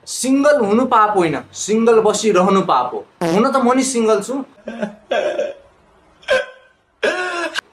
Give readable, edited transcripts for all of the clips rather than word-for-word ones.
Single हुनु पाप होइन, सिंगल बसिरहनु पाप हो। हुन त म नि सिंगल छु।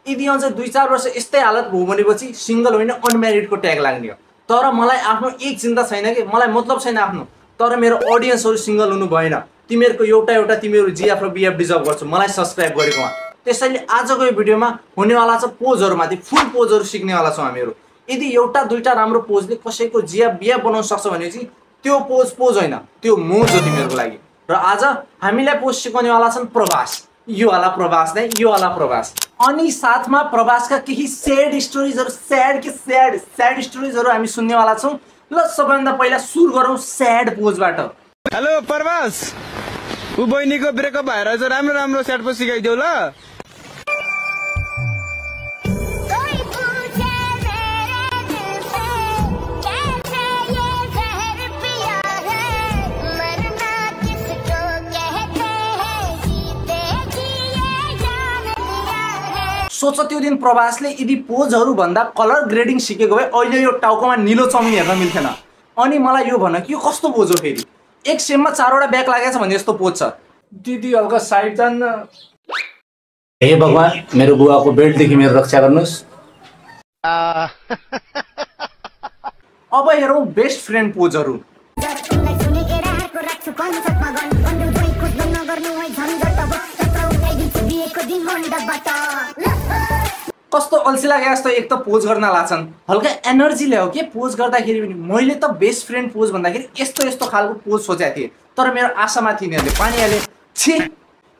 यदि अझ 2-4 वर्ष यस्तै हालत भयो भनेपछि सिंगल होइन अनम्यारिडको ट्याग लाग्ने हो। तर मलाई आफ्नो एक चिन्ता छैन कि मलाई मतलब छैन आफ्नो, तर मेरो अडियन्सहरु सिंगल हुनु भएन। तिमीहरुको एउटा तिमीहरु जीएफ र बीएफ डिजर्भ गर्छ मलाई सब्स्क्राइब गरेकोमा। त्यसैले आजको यो भिडियोमा हुनेवाला छ पोजहरुमाथि फुल पोजहरु सिक्नेवाला छौं हामीहरु। यदि एउटा दुईटा राम्रो पोजले कसैको जीएफ बीएफ बनाउन सक्छ भने चाहिँ त्यो पोज होइन, त्यो मोज हो तिमीहरुको लागि। र आज हामीलाई पोज सिकाउनेवाला छन् प्रभास। यो वाला प्रभास नै, यो वाला प्रभास। अनि साथमा प्रभासका केही सैड स्टोरीजहरु, सैड स्टोरीजहरु हामी सुन्नेवाला छौं। ल सबैभन्दा पहिला सुरु गरौँ सैड पोजबाट। हेलो प्रभास, उ बहिनीको ब्रेकअप भएर चाहिँ राम्रो सैड पोज सिकाइदेऊ ल। सोच त्यो दिन प्रभासले यदि पोजहरु भन्दा कलर ग्रेडिङ सिकेको भए अहिले यो टाउकोमा नीलो चाउमिन हेर्न मिल्थेन। अनि मलाई यो भन कि यो कस्तो पोज हो फेरि? एक सेममा 4 वटा ब्याक लागेछ भने यस्तो पोज छ। दिदी हल्का साइड जान्न। हे भगवान, मेरो बुवाको बेल्टदेखि मेरो रक्षा गर्नुस्। अब हेरौँ बेस्ट फ्रेन्ड पोजहरु। कस्तो अल्छी लागे जस्तो एक त पोज गर्न लाछन्, हल्का एनर्जी ल्याऊ के पोज गर्दाखेरि पनि। मैले त बेस्ट फ्रेन्ड पोज भन्दाखेरि यस्तो खालको पोज सोचेको थिएँ, तर मेरो आशामा तिनीहरूले पानी हाले। छे,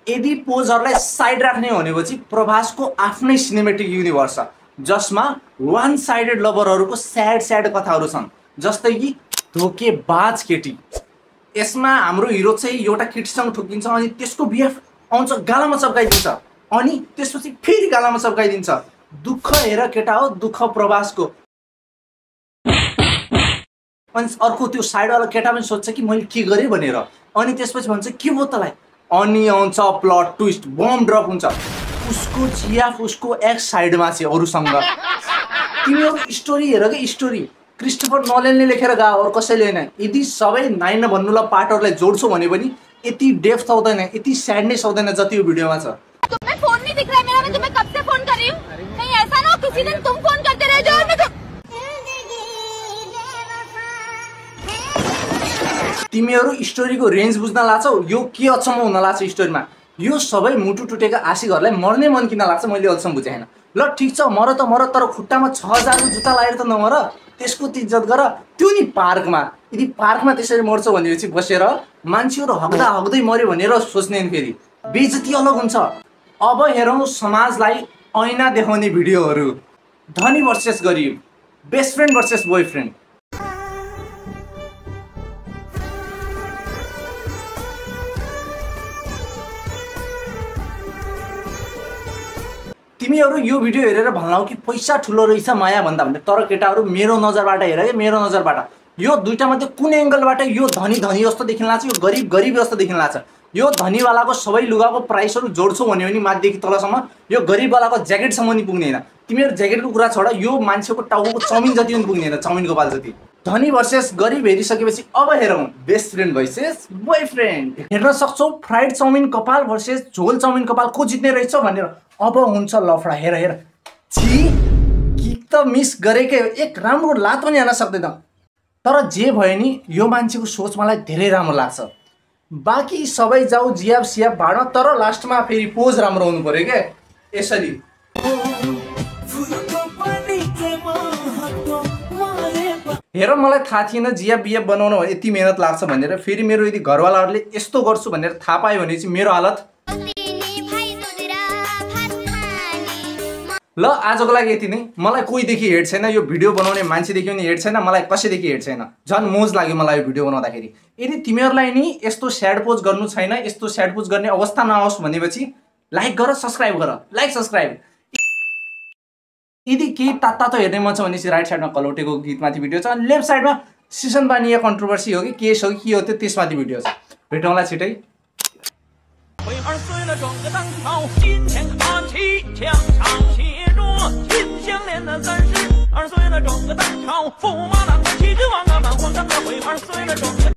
यदि पोजहरुलाई साइड राख्ने हो भनेपछि प्रभासको आफ्नै सिनेमेटिक युनिभर्स छ जसमा वान साइडेड लभरहरुको सैड कथाहरु छन्। जस्तै कि धोकेबाज केटी। यसमा हाम्रो हिरो चाहिँ एउटा केटीसँग ठोकिन्छ अनि त्यसको बीएफ आउँछ गालामा चप्काइदिन्छ अनि त्यसपछि फेरि गालामा चप्काइदिन्छ। दुःख हेर केटा हो, दुःख प्रभासको। अनि अर्को त्यो साइडवाला केटा पनि सोध्छ कि मैले के गरेँ भनेर। अनि त्यसपछि भन्छ के भयो तलाई? अनि आउँछ प्लट ट्विस्ट, बम ड्रप हुन्छ। उसको जिएफ उसको एक्स साइडमा छ अरूसँग। तिमीहरु स्टोरी हेर के स्टोरी। क्रिस्टोफर नोलनले लेखेर गयो और कसैले हैन। यदि सबै नाइन भन्नुला पार्टहरुलाई जोड्छौ भने पनि यति डेप्थ आउँदैन, यति सैडनेस आउँदैन जति यो भिडियोमा छ। तुम्हें फोन नहीं दिख रहा है मेरा, मैं तुम्हें कब से फोन कर रही हूँ। नहीं ऐसा ना हो किसी दिन तुम फोन करते रह जाओ और मैं तिमीहरु स्टोरीको रेन्ज बुझ्न लाग्छौ। यो के अचम्म हुन लाग्छ स्टोरीमा। यो सबै मुटु टुटेका आशिकहरुलाई मर्ने मन किन लाग्छ मैले अझसम्म बुझेन। ल ठीक छ मर त मर, तर खुट्टामा 6000 को जुत्ता लाएर त नमर। त्यसको इज्जत गर। त्यो नि पार्कमा। यदि पार्कमा त्यसरी मर्छौ भनेपछि बसेर मान्छेहरु हग्दै मर्यो भनेर सोच्ने नि फेरि बेइज्जती अलग हुन्छ। अब हेरौं समाजलाई ऐना देखाउने भिडियोहरु। धनी भर्सेस गरिब, बेस्ट फ्रेन्ड भर्सेस बोयफ्रेन्ड। तिमीहरु यो भिडियो हेरेर भन्लाउ कि पैसा ठुलो रहेछ माया भन्दा भन्ने, तर केटाहरु मेरो नजरबाट हेर के मेरो नजरबाट यो दुईटा मध्ये कुन एंगलबाट यो धनी जस्तो देखिन लाग्छ, यो गरीब जस्तो देखिन लाग्छ। यो धनी वालाको सबै लुगाको प्राइसहरु जोड्छौ भन्यो भने माथिदेखि तलसम्म यो गरीब वालाको ज्याकेटसम्म नि पुग्दैन। तिमीहरु ज्याकेटको कुरा छोड, यो मान्छेको टाउको चाउमिन जति पनि पुग्दैन, चाउमिनको बाल जति। धनी भर्सेस गरीब हेरिसकेपछि अब हेरौं बेस्ट फ्रेन्ड भर्सेस बोयफ्रेन्ड। हेर्न सक्छौ फ्राइड चाउमिन कपाल भर्सेस झोल चाउमिन कपाल को जित्ने रहेछ भनेर। अब हुन्छ लफडा। हेर छी, किक त मिस गरेकै, एक राम्रो लात पनि हान्न सक्दैन। तर जे भयो नि यो मान्छेको सोच मलाई धेरै राम्रो लाग्छ। बाकी सबै जाऊ जिएफ सिएफ भाड्न, तर लास्टमा फेरि पोज राम्रो हुनु पर्यो के यसरी। हेर मलाई थाहा थिएन जिएफ बीएफ बनाउन यति मेहनत लाग्छ भनेर। फेरि मेरो यदि घरवालाहरुले यस्तो गर्छु भनेर थाहा पायो भने चाहिँ मेरो हालत। ल आजको लागि यति नै। मलाई कोहीदेखि हेड छैन, यो भिडियो बनाउने मान्छेदेखि पनि हेड छैन, मलाई कसैदेखि हेड छैन। झन् मोज लाग्यो मलाई यो भिडियो बनाउँदाखेरि। यदि तिमीहरुलाई नि यस्तो स्याड पोज गर्नु छैन, यस्तो स्याड पोज गर्ने अवस्था नआओस् भनेपछि लाइक गर, सब्स्क्राइब गर, लाइक सब्स्क्राइब। यदि केही तातो हेर्ने मन छ भने चाहिँ राइट साइडमा कलौटेको गीतमाथि भिडियो छ, अनि लेफ्ट साइडमा सिसन बानिया कन्ट्रोभर्सी हो कि केस हो कि के हो त्यो त्यसमाथि भिडियो छ। भेटौँला छिटै।20岁了，整个蛋炒，驸马郎的旗帜王啊，满皇上的会儿岁了，整个。